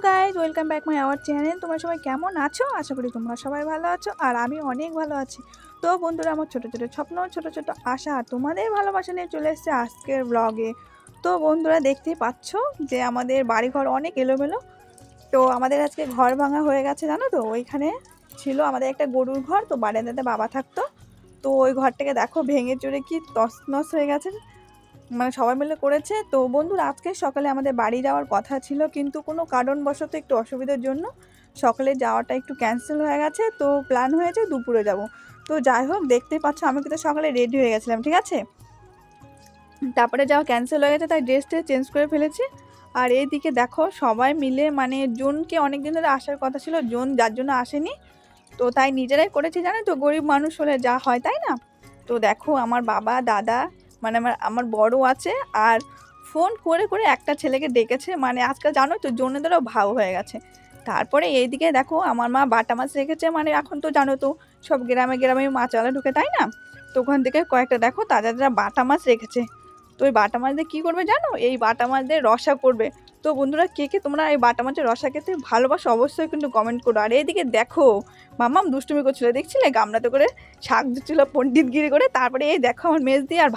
Guys, welcome back my our channel. তোমরা সবাই কেমন আছো? আশা করি তোমরা সবাই ভালো আছো আর আমি অনেক ভালো আছি। তো বন্ধুরা, আমার ছোটো ছোটো স্বপ্ন, ছোটো ছোটো আশা আর তোমাদের ভালোবাসা নিয়ে চলে এসেছে আজকের ব্লগে। তো বন্ধুরা, দেখতেই পাচ্ছ যে আমাদের বাড়িঘর অনেক এলোমেলো। তো আমাদের আজকে ঘর ভাঙা হয়ে গেছে, জানো তো। ওইখানে ছিল আমাদের একটা গরুর ঘর, তো বারান্দাতে বাবা থাকতো। তো ওই ঘরটাকে দেখো ভেঙে চুরে কি তছনছ হয়ে গেছে, মানে সবাই মিলে করেছে। তো বন্ধুরা, আজকে সকালে আমাদের বাড়ি যাওয়ার কথা ছিল, কিন্তু কোনো কারণবশত একটু অসুবিধার জন্য সকালে যাওয়াটা একটু ক্যান্সেল হয়ে গেছে। তো প্ল্যান হয়েছে দুপুরে যাব। তো যাই হোক, দেখতেই পাচ্ছ আমি কিন্তু সকালে রেডি হয়ে গেছিলাম, ঠিক আছে। তারপরে যাওয়া ক্যান্সেল হয়ে গেছে, তাই ড্রেসটা চেঞ্জ করে ফেলেছি। আর এইদিকে দেখো সবাই মিলে, মানে জোনকে অনেক দিন ধরে আসার কথা ছিল, জোন যার জন্য আসেনি। তো তাই নিজেরাই করেছি, জানো তো, গরিব মানুষ হলে যা হয়, তাই না। তো দেখো আমার বাবা দাদা, মানে আমার বড় আছে, আর ফোন করে করে একটা ছেলেকে ডেকেছে। মানে আজকাল জানো তো জনেদেরও ভাও হয়ে গেছে। তারপরে এইদিকে দেখো আমার মা বাটা মাছ রেখেছে, মানে এখন তো জানো তো সব গ্রামে গ্রামে মাছওয়ালা ঢুকে, তাই না। তো ওখান থেকে কয়েকটা দেখো তাজা তাজা বাটা মাছ রেখেছে। তো ওই বাটা মাছ দিয়ে কী করবে জানো? এই বাটা মাছ দিয়ে রসা করবে। তো বন্ধুরা, কে কে তোমরা এই বাটা মাছের রসা খেতে ভালোবাসো অবশ্যই কিন্তু কমেন্ট করো। আর এইদিকে দেখো মাম্মাম দুষ্টুমি করছিল, দেখছিলে গামলাতে করে শাক দিচ্ছিল পণ্ডিতগিরি করে। তারপরে এই দেখো আমার মেজদি আর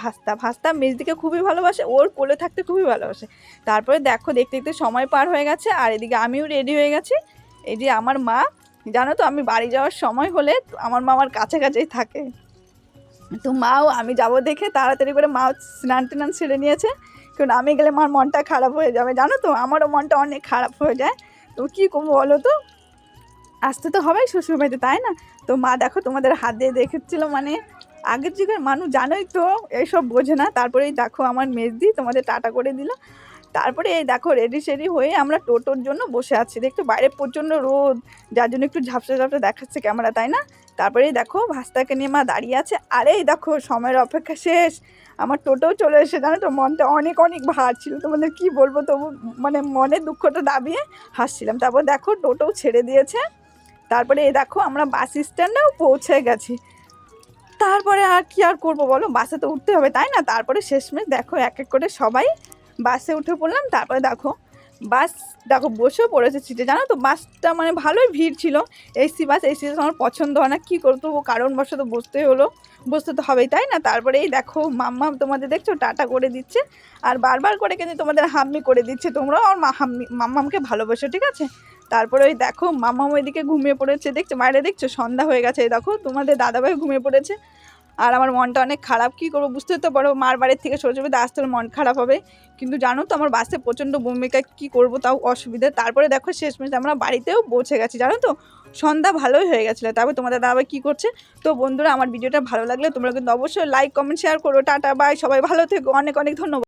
ভাস্তা মেজদিকে খুবই ভালোবাসে, ওর কোলে থাকতে খুবই ভালোবাসে। তারপরে দেখো দেখতে দেখতে সময় পার হয়ে গেছে, আর এদিকে আমিও রেডি হয়ে গেছি। এই যে আমার মা, জানো তো আমি বাড়ি যাওয়ার সময় হলে আমার মা আমার কাছে কাছেই থাকে। তো মাও আমি যাব দেখে তাড়াতাড়ি করে মাও স্নান টান সেরে নিয়েছে, কারণ আমি গেলে মার মনটা খারাপ হয়ে যাবে, জানো তো আমারও মনটা অনেক খারাপ হয়ে যায়। তো কী করবো বলো তো, আসতে তো হবেই শ্বশুরবাড়িতে, তাই না। তো মা দেখো তোমাদের হাত দিয়ে দেখেছিল, মানে আগের যুগের মানুষ জানোই তো এইসব বোঝে না। তারপরেই দেখো আমার মেজদি তোমাদের টাটা করে দিল। তারপরে এই দেখো রেডি সেডি হয়ে আমরা টোটোর জন্য বসে আছি। দেখতো বাইরে প্রচণ্ড রোদ, যার জন্য একটু ঝাপসা ঝাপসা দেখাচ্ছে ক্যামেরা, তাই না। তারপরেই দেখো ভাস্তাকে নিয়ে মা দাঁড়িয়ে আছে, আরে এই দেখো সময়ের অপেক্ষা শেষ, আমার টোটোও চলে এসে, জানো তো মনটা অনেক অনেক ভার ছিল, তোমাদের কি বলবো, তবু মানে মনের দুঃখটা দাবিয়ে হাসছিলাম। তারপর দেখো টোটোও ছেড়ে দিয়েছে। তারপরে এই দেখো আমরা বাস স্ট্যান্ডেও পৌঁছে গেছি। তারপরে আর কি আর করবো বলো, বাসে তো উঠতে হবে, তাই না। তারপরে শেষমেশ দেখো এক এক করে সবাই বাসে উঠে পড়লাম। তারপরে দেখো বসেও পড়েছে সিটে, জানো তো বাসটা মানে ভালোই ভিড় ছিল। এসি বাস, এসি বাস আমার পছন্দ হয় না, কী করতো কারণবশত বসতে হলো, বসতে তো হবেই, তাই না। তারপরে এই দেখো মাম্মা তোমাদের দেখছো টাটা করে দিচ্ছে, আর বারবার করে কিন্তু তোমাদের হাম্মি করে দিচ্ছে। তোমরাও আমার মাম্মামকে ভালোবাসো, ঠিক আছে। তারপরে ওই দেখো মাম্মাম ওইদিকে ঘুমিয়ে পড়েছে, দেখছো বাইরে, দেখছো সন্ধ্যা হয়ে গেছে। এই দেখো তোমাদের দাদাভাই ঘুমিয়ে পড়েছে। আর আমার মনটা অনেক খারাপ, কী করবো বুঝতে তো পারো, মার বাড়ির থেকে শ্বশুরবাড়িতে আসতে মন খারাপ হবে। কিন্তু জানো তো আমার বাসে প্রচণ্ড ভূমিকা, কী করবো তাও অসুবিধা। তারপরে দেখো শেষমেশ আমরা বাড়িতেও পৌঁছে গেছি, জানো তো সন্ধ্যা ভালোই হয়ে গেছিলো। তারপরে তোমাদের দাদাভাই কী করছে। তো বন্ধুরা, আমার ভিডিওটা ভালো লাগলে তোমরা কিন্তু অবশ্যই লাইক কমেন্ট শেয়ার করো। টাটা বাই, সবাই ভালো থেকো, অনেক অনেক ধন্যবাদ।